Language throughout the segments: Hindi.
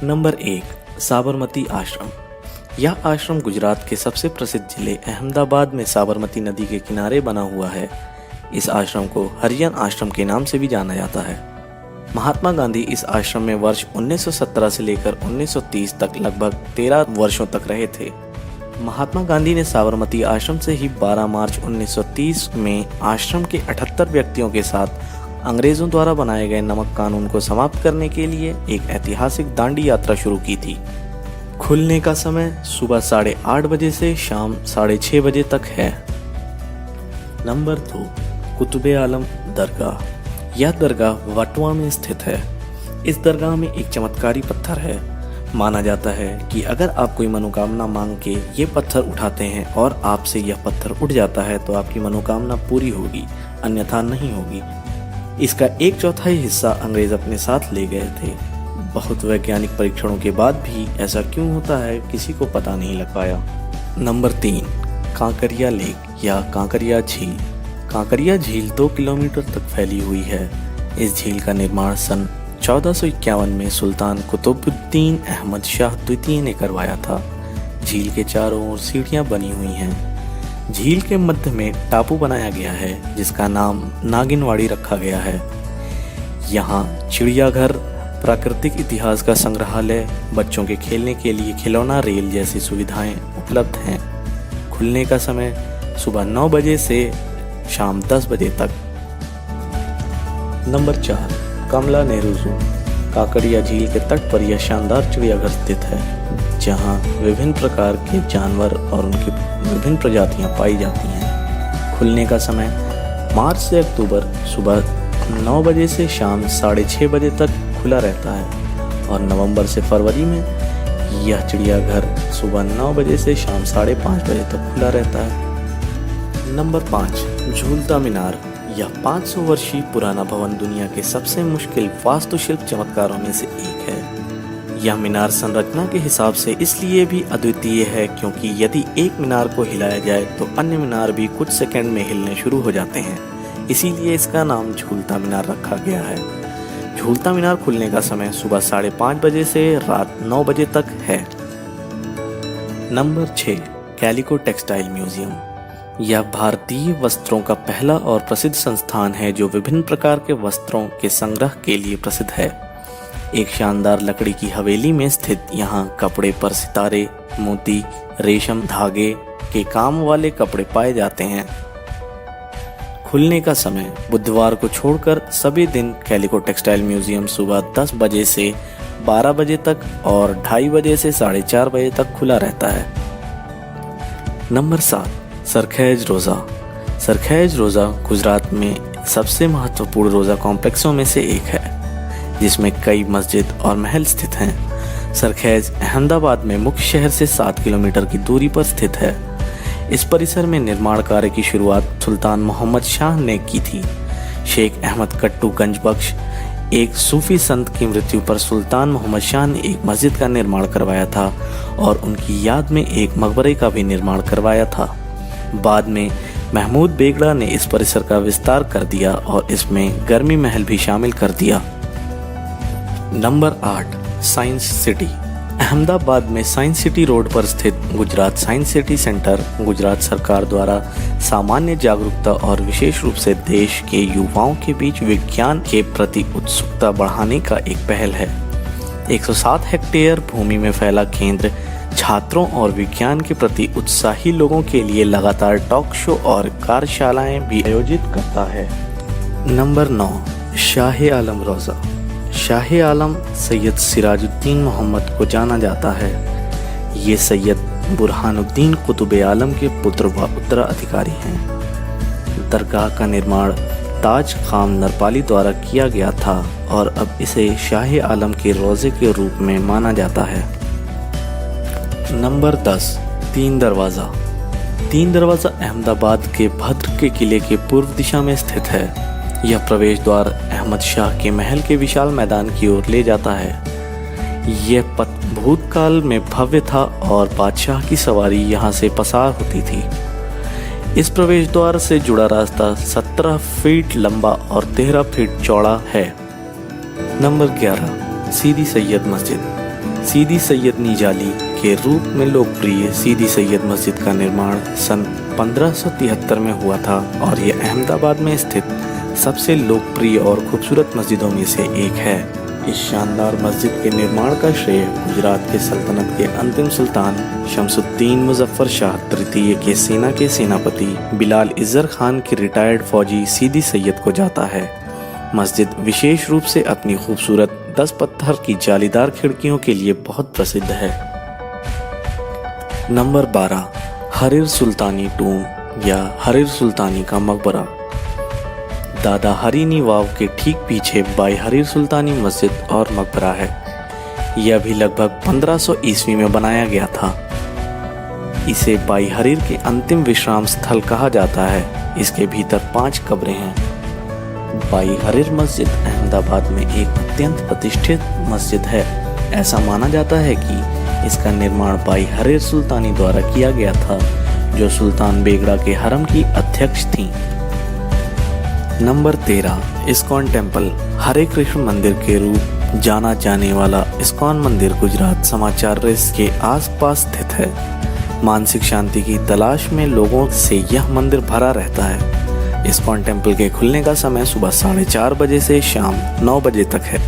नंबर 1, साबरमती आश्रम। यह आश्रम गुजरात के सबसे प्रसिद्ध जिले अहमदाबाद में साबरमती नदी के किनारे बना हुआ है। इस आश्रम को हरिजन आश्रम के नाम से भी जाना जाता है। महात्मा गांधी इस आश्रम में वर्ष 1917 से लेकर 1930 तक लगभग 13 वर्षों तक रहे थे। महात्मा गांधी ने साबरमती आश्रम से ही 12 मार्च 1930 में आश्रम के 78 व्यक्तियों के साथ अंग्रेजों द्वारा बनाए गए नमक कानून को समाप्त करने के लिए एक ऐतिहासिक दांडी यात्रा शुरू की थी। खुलने का समय सुबह 8:30 बजे से शाम 6:30 बजे तक है। नंबर 2, कुतुबे आलम दरगाह। यह दरगाह वटवा में स्थित है। इस दरगाह में एक चमत्कारी पत्थर है। माना जाता है कि अगर आप कोई मनोकामना मांग के ये पत्थर उठाते हैं और आपसे यह पत्थर उठ जाता है तो आपकी मनोकामना पूरी होगी, अन्यथा नहीं होगी। इसका 1/4 हिस्सा अंग्रेज अपने साथ ले गए थे। बहुत वैज्ञानिक परीक्षणों के बाद भी ऐसा क्यों होता है किसी को पता नहीं लग पाया। नंबर 3, कांकरिया लेक या कांकरिया झील। कांकरिया झील 2 किलोमीटर तक फैली हुई है। इस झील का निर्माण सन 1451 में सुल्तान कुतुबुद्दीन अहमद शाह द्वितीय ने करवाया था। झील के चारों ओर सीढ़ियां बनी हुई हैं। झील के मध्य में टापू बनाया गया है जिसका नाम नागिनवाड़ी रखा गया है। यहाँ चिड़ियाघर, प्राकृतिक इतिहास का संग्रहालय, बच्चों के खेलने के लिए खिलौना रेल जैसी सुविधाएं उपलब्ध हैं। खुलने का समय सुबह 9 बजे से शाम 10 बजे तक। नंबर 4, कमला नेहरू जू। काकड़िया झील के तट पर यह शानदार चिड़ियाघर स्थित है जहां विभिन्न प्रकार के जानवर और उनकी विभिन्न प्रजातियां पाई जाती हैं। खुलने का समय मार्च से अक्टूबर सुबह 9 बजे से शाम 6:30 बजे तक खुला रहता है और नवंबर से फरवरी में यह चिड़ियाघर सुबह 9 बजे से शाम 5:30 बजे तक खुला रहता है। नंबर 5, झूलता मीनार। यह 500 वर्षीय पुराना भवन दुनिया के सबसे मुश्किल वास्तुशिल्प चमत्कारों में से एक है। यह मीनार संरचना के हिसाब से इसलिए भी अद्वितीय है क्योंकि यदि एक मीनार को हिलाया जाए तो अन्य मीनार भी कुछ सेकंड में हिलने शुरू हो जाते हैं। इसीलिए इसका नाम झूलता मीनार रखा गया है। झूलता मीनार खुलने का समय सुबह 5:30 बजे से रात 9 बजे तक है। Number 6, calico textile museum. यह भारतीय वस्त्रों का पहला और प्रसिद्ध संस्थान है जो विभिन्न प्रकार के वस्त्रों के संग्रह के लिए प्रसिद्ध है। एक शानदार लकड़ी की हवेली में स्थित यहाँ कपड़े पर सितारे, मोती, रेशम धागे के काम वाले कपड़े पाए जाते हैं। खुलने का समय बुधवार को छोड़कर सभी दिन कैलिको टेक्सटाइल म्यूजियम सुबह 10 बजे से 12 बजे तक और 2:30 बजे से 4:30 बजे तक खुला रहता है। नंबर 7, सरखैज रोज़ा। सरखैज रोज़ा गुजरात में सबसे महत्वपूर्ण रोज़ा कॉम्प्लेक्सों में से एक है जिसमें कई मस्जिद और महल स्थित हैं। सरखैज अहमदाबाद में मुख्य शहर से 7 किलोमीटर की दूरी पर स्थित है। इस परिसर में निर्माण कार्य की शुरुआत सुल्तान मोहम्मद शाह ने की थी। शेख अहमद कट्टू गंजबख्श, एक सूफी संत की मृत्यु पर सुल्तान मोहम्मद शाह ने एक मस्जिद का निर्माण करवाया था और उनकी याद में एक मकबरे का भी निर्माण करवाया था। बाद में महमूद बेगड़ा ने इस परिसर का विस्तार कर दिया और इसमें गर्मी महल भी शामिल कर दिया। Number 8, science city. अहमदाबाद में साइंस सिटी रोड पर स्थित Gujarat science city centre Gujarat सरकार द्वारा सामान्य जागरूकता और विशेष रूप से देश के युवाओं के बीच विज्ञान के प्रति उत्सुकता बढ़ाने का एक पहल है। 107 हेक्टेयर भूमि में फैला केंद्र छात्रों और विज्ञान के प्रति उत्साही लोगों के लिए लगातार टॉक शो और कार्यशालाएं भी आयोजित करता है। नंबर 9, शाह आलम रोज़ा। शाह आलम सैयद सिराजुद्दीन मोहम्मद को जाना जाता है। ये सैयद बुरहानुद्दीन कुतुबे आलम के पुत्र व उत्तराधिकारी हैं। दरगाह का निर्माण ताज खान नरपाली द्वारा किया गया था और अब इसे शाह आलम के रोज़े के रूप में माना जाता है। नंबर 10, तीन दरवाज़ा। तीन दरवाज़ा अहमदाबाद के भद्र के किले के पूर्व दिशा में स्थित है। यह प्रवेश द्वार अहमद शाह के महल के विशाल मैदान की ओर ले जाता है। यह पथ भूतकाल में भव्य था और बादशाह की सवारी यहाँ से पसार होती थी। इस प्रवेश द्वार से जुड़ा रास्ता 17 फीट लंबा और 13 फीट चौड़ा है। नंबर 11, सीदी सैयद मस्जिद। सीदी सैयद निजाली के रूप में लोकप्रिय सीदी सैयद मस्जिद का निर्माण सन 1573 में हुआ था और यह अहमदाबाद में स्थित सबसे लोकप्रिय और खूबसूरत मस्जिदों में से एक है। इस शानदार मस्जिद के निर्माण का श्रेय गुजरात के सल्तनत के अंतिम सुल्तान शमसुद्दीन मुजफ्फर शाह तृतीय के सेना के सेनापति बिलाल इज़्ज़र खान की रिटायर्ड फौजी सीदी सैयद को जाता है। मस्जिद विशेष रूप से अपनी खूबसूरत 10 पत्थर की जालीदार खिड़कियों के लिए बहुत प्रसिद्ध है। नंबर 12, हरीर सुल्तानी टूम या हरीर सुल्तानी का मकबरा। दादा हरीनी वाव के ठीक पीछे बाई हरीर सुल्तानी मस्जिद और मकबरा है। यह भी लगभग 1500 ईस्वी में बनाया गया था। इसे बाई हरीर के अंतिम विश्राम स्थल कहा जाता है। इसके भीतर 5 कब्रें हैं। बाई हरीर मस्जिद अहमदाबाद में एक अत्यंत प्रतिष्ठित मस्जिद है। ऐसा माना जाता है कि इसका निर्माण बाई हरीर सुल्तानी द्वारा किया गया था, जो सुल्तान बेगड़ा के हरम की अध्यक्ष थीं। Number 13, ISKCON temple. Hare Krishna मंदिर के रूप जाना जाने वाला इस्कॉन मंदिर गुजरात समाचार रेस के आसपास स्थित है। मानसिक शांति की तलाश में लोगों से यह मंदिर भरा रहता है। इस्कॉन टेम्पल के खुलने का समय सुबह 4:30 बजे से शाम 9 बजे तक है।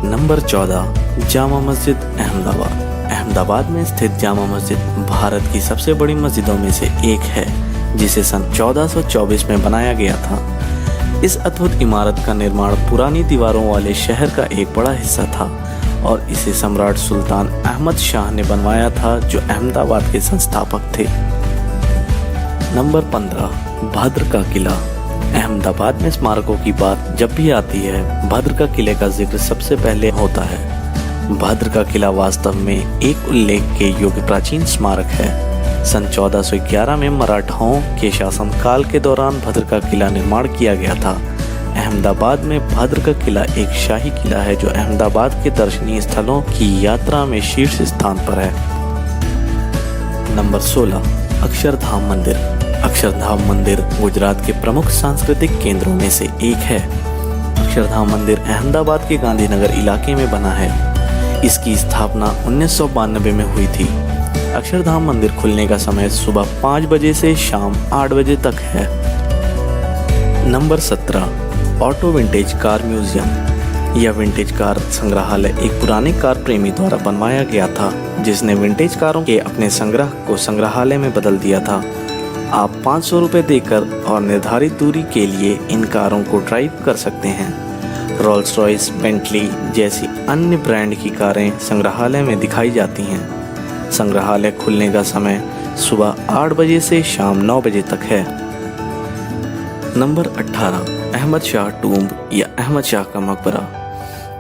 नंबर 14, जामा मस्जिद अहमदाबाद। अहमदाबाद में स्थित जामा मस्जिद भारत की सबसे बड़ी मस्जिदों में से एक है, जिसे सन 1424 में बनाया गया था। इस अद्भुत इमारत का निर्माण पुरानी दीवारों वाले शहर का एक बड़ा हिस्सा था और इसे सम्राट सुल्तान अहमद शाह ने बनवाया था, जो अहमदाबाद के संस्थापक थे। नंबर 15, भद्र का किला। अहमदाबाद में स्मारकों की बात जब भी आती है, भद्र का किले का जिक्र सबसे पहले होता है। भद्र का किला वास्तव में एक उल्लेख के योग्य प्राचीन स्मारक है। सन 1411 में मराठाओं के शासनकाल के दौरान भद्र का किला निर्माण किया गया था। अहमदाबाद में भद्र का किला एक शाही किला है, जो अहमदाबाद के दर्शनीय स्थलों की यात्रा में शीर्ष स्थान पर है। नंबर 16, अक्षरधाम मंदिर। अक्षरधाम मंदिर गुजरात के प्रमुख सांस्कृतिक केंद्रों में से एक है। अक्षरधाम मंदिर अहमदाबाद के गांधीनगर इलाके में बना है। इसकी स्थापना 1992 में हुई थी। अक्षरधाम मंदिर खुलने का समय सुबह 5 बजे से शाम 8 बजे तक है। Number 17, auto vintage car museum. यह विंटेज कार संग्रहालय एक पुराने कार प्रेमी द्वारा बनवाया गया था, जिसने विंटेज कारों के अपने संग्रह को संग्रहालय में बदल दिया था। आप 500 रुपये देकर और निर्धारित दूरी के लिए इन कारों को ड्राइव कर सकते हैं। रोल्स रॉयस, बेंटली जैसी अन्य ब्रांड की कारें संग्रहालय में दिखाई जाती हैं। संग्रहालय खुलने का समय सुबह 8 बजे से शाम 9 बजे तक है। नंबर 18, अहमद शाह टूम्ब या अहमद शाह का मकबरा।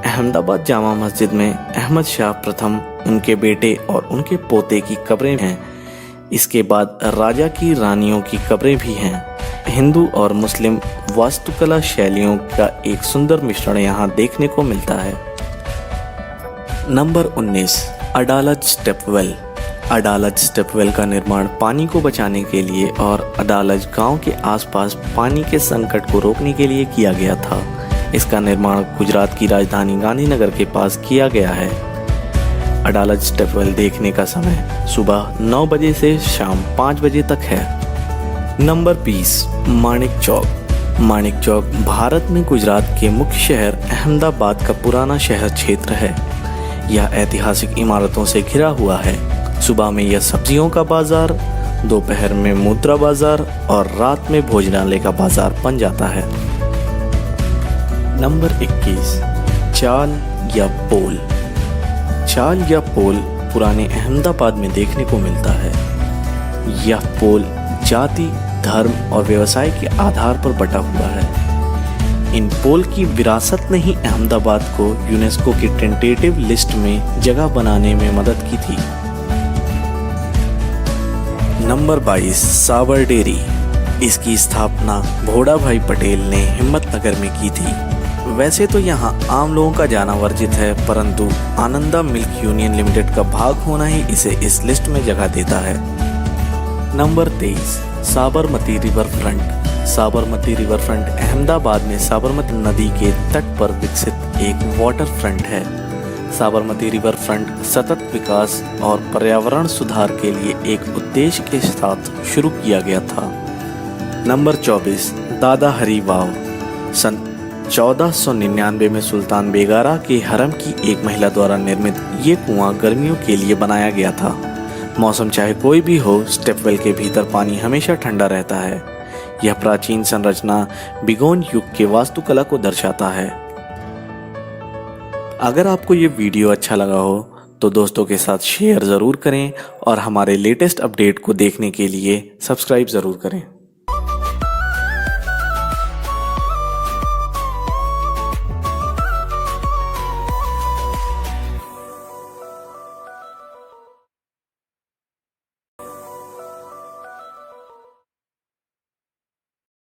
अहमदाबाद जामा मस्जिद में अहमद शाह प्रथम, उनके बेटे और उनके पोते की कब्रें हैं। इसके बाद राजा की रानियों की कब्रें भी हैं। हिंदू और मुस्लिम वास्तुकला शैलियों का एक सुंदर मिश्रण यहाँ देखने को मिलता है। Number 19, Adalaj stepwell. Adalaj stepwell का निर्माण पानी को बचाने के लिए और अडालज गांव के आसपास पानी के संकट को रोकने के लिए किया गया था। इसका निर्माण गुजरात की राजधानी गांधीनगर के पास किया गया है। अडालज स्टेपवेल देखने का समय सुबह 9 बजे से शाम 5 बजे तक है। नंबर 20, माणिक चौक। माणिक चौक भारत में गुजरात के मुख्य शहर अहमदाबाद का पुराना शहर क्षेत्र है। यह ऐतिहासिक इमारतों से घिरा हुआ है। सुबह में यह सब्जियों का बाजार, दोपहर में मुद्रा बाजार और रात में भोजनालय का बाजार बन जाता है। नंबर 21, चाल या पोल। चाल या पोल पुराने अहमदाबाद में देखने को मिलता है। यह पोल जाति, धर्म और व्यवसाय के आधार पर बटा हुआ है। इन पोल की विरासत ने ही अहमदाबाद को यूनेस्को की टेंटेटिव लिस्ट में जगह बनाने में मदद की थी। नंबर 22, साबर डेयरी। इसकी स्थापना भोड़ा भाई पटेल ने हिम्मतनगर में की थी। वैसे तो यहाँ आम लोगों का जाना वर्जित है, परंतु आनंदा मिल्क यूनियन लिमिटेड का भाग होना ही इसे इस लिस्ट में जगह देता है। Number 23, Sabarmati river front. Sabarmati river front Ahmedabad में साबरमती नदी के तट पर विकसित एक वाटर फ्रंट है। साबरमती रिवर फ्रंट सतत विकास और पर्यावरण सुधार के लिए एक उद्देश्य के साथ शुरू किया गया था। नंबर 24, दादा हरी वाव। सन 1499 में सुल्तान बेगारा के हरम की एक महिला द्वारा निर्मित ये कुआं गर्मियों के लिए बनाया गया था। मौसम चाहे कोई भी हो, स्टेपवेल के भीतर पानी हमेशा ठंडा रहता है। यह प्राचीन संरचना बिगोन युग के वास्तुकला को दर्शाता है। अगर आपको ये वीडियो अच्छा लगा हो तो दोस्तों के साथ शेयर ज़रूर करें और हमारे लेटेस्ट अपडेट को देखने के लिए सब्सक्राइब ज़रूर करें।